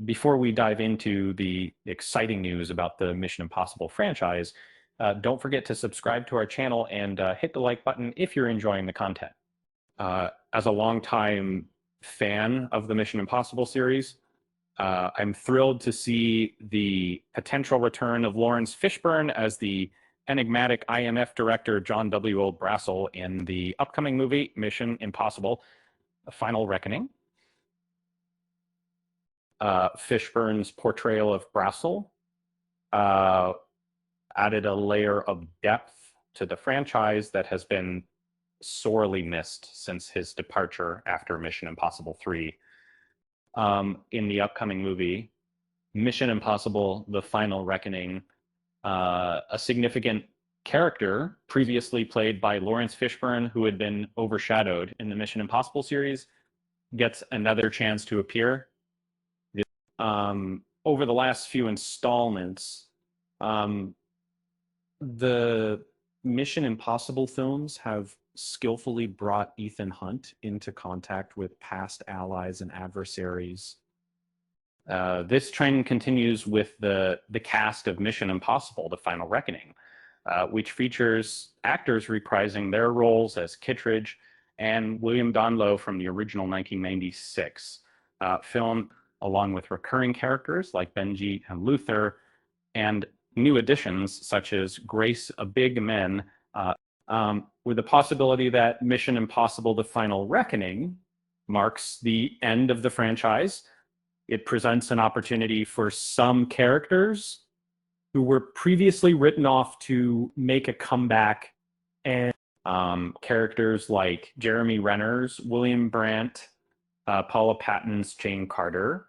Before we dive into the exciting news about the Mission Impossible franchise, don't forget to subscribe to our channel and hit the like button if you're enjoying the content. As a longtime fan of the Mission Impossible series, I'm thrilled to see the potential return of Lawrence Fishburne as the enigmatic IMF director John W. Brassel in the upcoming movie Mission Impossible: The Final Reckoning. Fishburne's portrayal of Brassel added a layer of depth to the franchise that has been sorely missed since his departure after Mission Impossible 3. In the upcoming movie, Mission Impossible: The Final Reckoning, a significant character previously played by Lawrence Fishburne, who had been overshadowed in the Mission Impossible series, gets another chance to appear. Over the last few installments, the Mission Impossible films have skillfully brought Ethan Hunt into contact with past allies and adversaries. This trend continues with the cast of Mission Impossible: The Final Reckoning, which features actors reprising their roles as Kittredge and William Donloe from the original 1996 film, along with recurring characters like Benji and Luther, and new additions such as Grace Big-Men, with the possibility that Mission Impossible: The Final Reckoning marks the end of the franchise. It presents an opportunity for some characters who were previously written off to make a comeback, and characters like Jeremy Renner's William Brandt, Paula Patton's Jane Carter,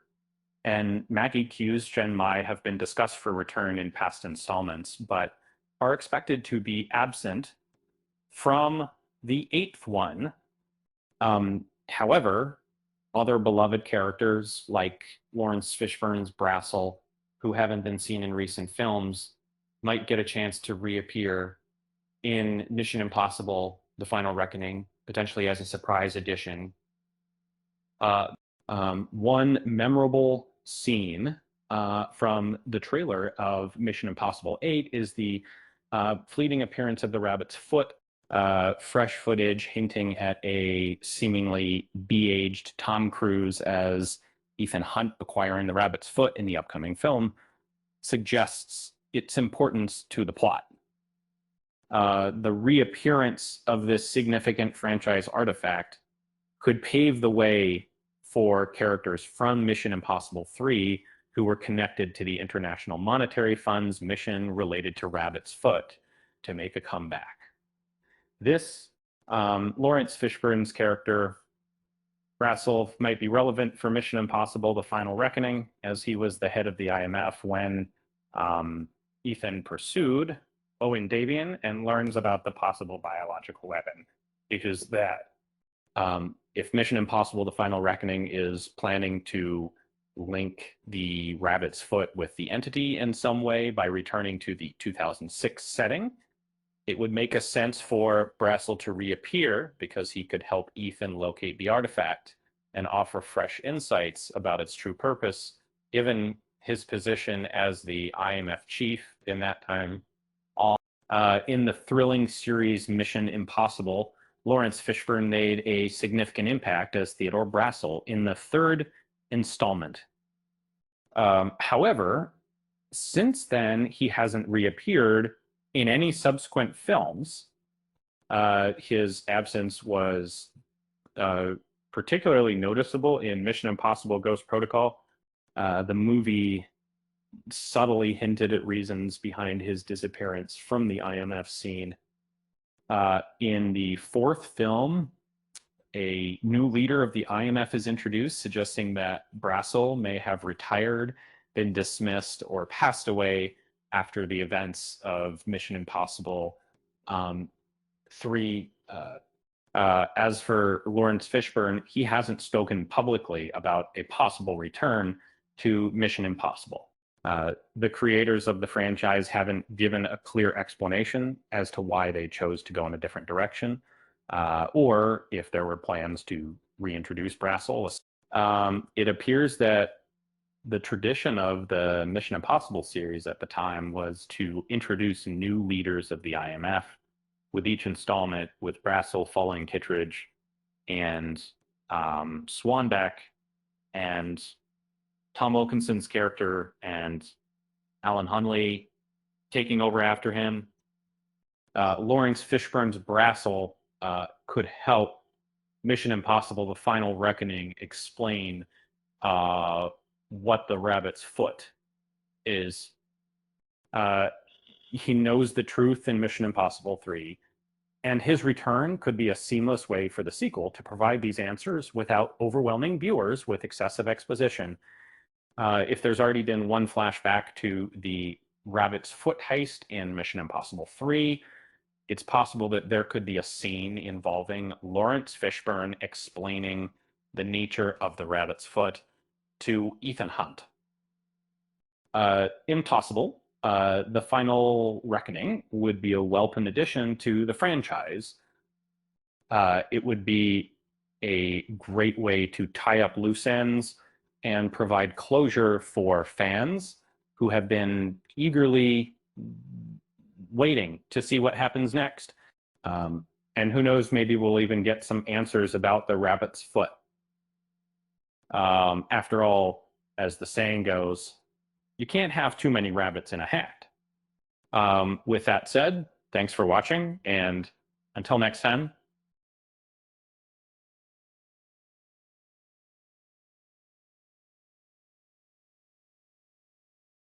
and Maggie Q's Jen Mai have been discussed for return in past installments, but are expected to be absent from the 8th one. However, other beloved characters like Lawrence Fishburne's Brassel, who haven't been seen in recent films, might get a chance to reappear in Mission Impossible: The Final Reckoning, potentially as a surprise addition. One memorable scene from the trailer of Mission Impossible 8 is the fleeting appearance of the rabbit's foot. Fresh footage hinting at a seemingly de-aged Tom Cruise as Ethan Hunt acquiring the rabbit's foot in the upcoming film suggests its importance to the plot. The reappearance of this significant franchise artifact could pave the way for characters from Mission Impossible 3 who were connected to the International Monetary Fund's mission related to Rabbit's Foot to make a comeback. This Lawrence Fishburne's character, Brassel, might be relevant for Mission Impossible: The Final Reckoning, as he was the head of the IMF when Ethan pursued Owen Davian and learns about the possible biological weapon. Because that, if Mission Impossible: The Final Reckoning is planning to link the rabbit's foot with the entity in some way by returning to the 2006 setting, it would make a sense for Brassel to reappear because he could help Ethan locate the artifact and offer fresh insights about its true purpose, given his position as the IMF chief in that time. In the thrilling series Mission Impossible, Lawrence Fishburne made a significant impact as Theodore Brassel in the 3rd installment. However, since then, he hasn't reappeared in any subsequent films. His absence was particularly noticeable in Mission Impossible: Ghost Protocol. The movie subtly hinted at reasons behind his disappearance from the IMF scene. In the 4th film, a new leader of the IMF is introduced, suggesting that Brassel may have retired, been dismissed, or passed away after the events of Mission Impossible 3. As for Lawrence Fishburne, he hasn't spoken publicly about a possible return to Mission Impossible. The creators of the franchise haven't given a clear explanation as to why they chose to go in a different direction, or if there were plans to reintroduce Brassel. It appears that the tradition of the Mission Impossible series at the time was to introduce new leaders of the IMF with each installment, with Brassel following Kittredge and Swanbeck and Tom Wilkinson's character and Alan Hunley taking over after him. Lawrence Fishburne's Brassel could help Mission Impossible: The Final Reckoning explain what the rabbit's foot is. He knows the truth in Mission Impossible 3, and his return could be a seamless way for the sequel to provide these answers without overwhelming viewers with excessive exposition. If there's already been one flashback to the rabbit's foot heist in Mission Impossible 3, it's possible that there could be a scene involving Lawrence Fishburne explaining the nature of the rabbit's foot to Ethan Hunt. Impossible: The Final Reckoning would be a welcome addition to the franchise. It would be a great way to tie up loose ends and provide closure for fans who have been eagerly waiting to see what happens next. And who knows, maybe we'll even get some answers about the rabbit's foot. After all, as the saying goes, you can't have too many rabbits in a hat. With that said, thanks for watching, and until next time,